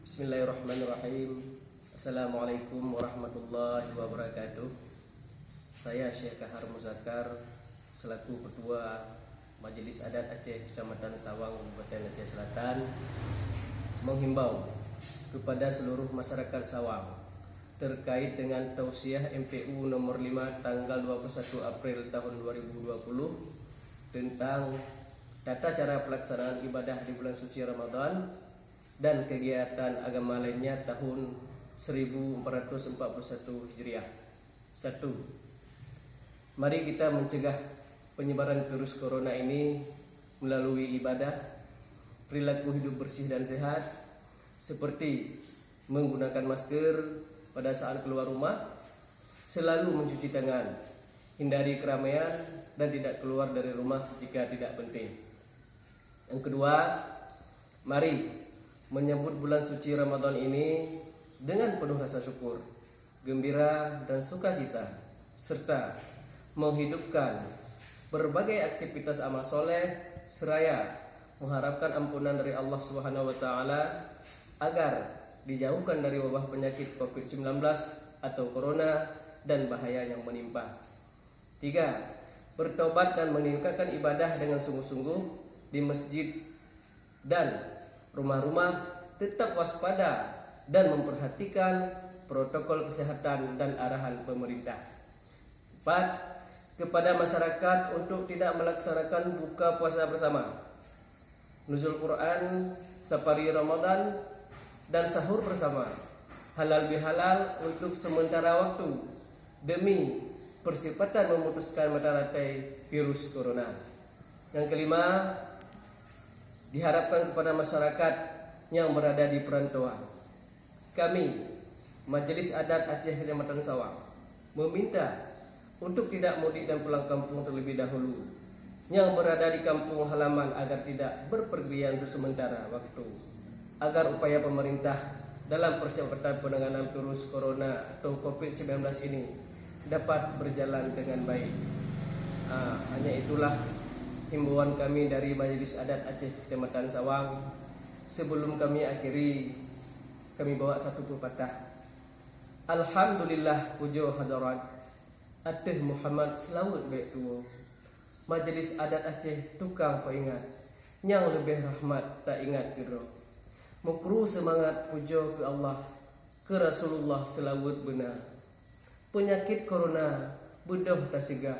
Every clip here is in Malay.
Bismillahirrahmanirrahim. Assalamualaikum warahmatullahi wabarakatuh. Saya Syekh Kahar Muzakkar selaku Ketua Majelis Adat Aceh Kecamatan Sawang, Kabupaten Aceh Selatan, menghimbau kepada seluruh masyarakat Sawang terkait dengan tausiah MPU nomor 5 tanggal 21 April tahun 2020 tentang tata cara pelaksanaan ibadah di bulan suci Ramadan dan kegiatan agama lainnya tahun 1441 Hijriah. 1. Mari kita mencegah penyebaran virus corona ini melalui ibadah, perilaku hidup bersih dan sehat, seperti menggunakan masker pada saat keluar rumah, selalu mencuci tangan, hindari keramaian, dan tidak keluar dari rumah jika tidak penting. Yang kedua, mari menyambut bulan suci Ramadan ini dengan penuh rasa syukur, gembira dan sukacita, serta menghidupkan berbagai aktivitas amal soleh seraya mengharapkan ampunan dari Allah Subhanahu wa taala agar dijauhkan dari wabah penyakit COVID-19 atau corona dan bahaya yang menimpa. 3. Bertobat dan meningkatkan ibadah dengan sungguh-sungguh di masjid dan rumah-rumah, tetap waspada dan memperhatikan protokol kesehatan dan arahan pemerintah. 4. Kepada masyarakat untuk tidak melaksanakan buka puasa bersama, nuzul Quran, safari Ramadan, dan sahur bersama, halal bihalal untuk sementara waktu demi persempatan memutuskan mata rantai virus corona. Yang kelima, diharapkan kepada masyarakat yang berada di perantauan, kami Majelis Adat Aceh Kecamatan Sawang meminta untuk tidak mudik dan pulang kampung terlebih dahulu, yang berada di kampung halaman agar tidak berpergian untuk sementara waktu, agar upaya pemerintah dalam percepatan penanganan virus corona atau COVID-19 ini dapat berjalan dengan baik. Hanya itulah himbauan kami dari Majelis Adat Aceh Kecamatan Sawang. Sebelum kami akhiri, kami bawa satu pepatah. Alhamdulillah pujo hadirat Ateh Muhammad selawat baik tuo. Majelis Adat Aceh tukang peringat, yang lebih rahmat tak ingat kira. Mukru semangat pujo ke Allah, ke Rasulullah selawat benar. Penyakit corona bedoh tak cegah,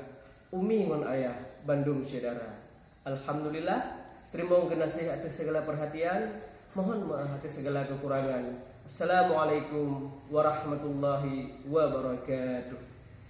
umi ngon ayah Bandung saudara. Alhamdulillah, terima kasih atas segala perhatian, mohon maaf atas segala kekurangan. Assalamualaikum warahmatullahi wabarakatuh.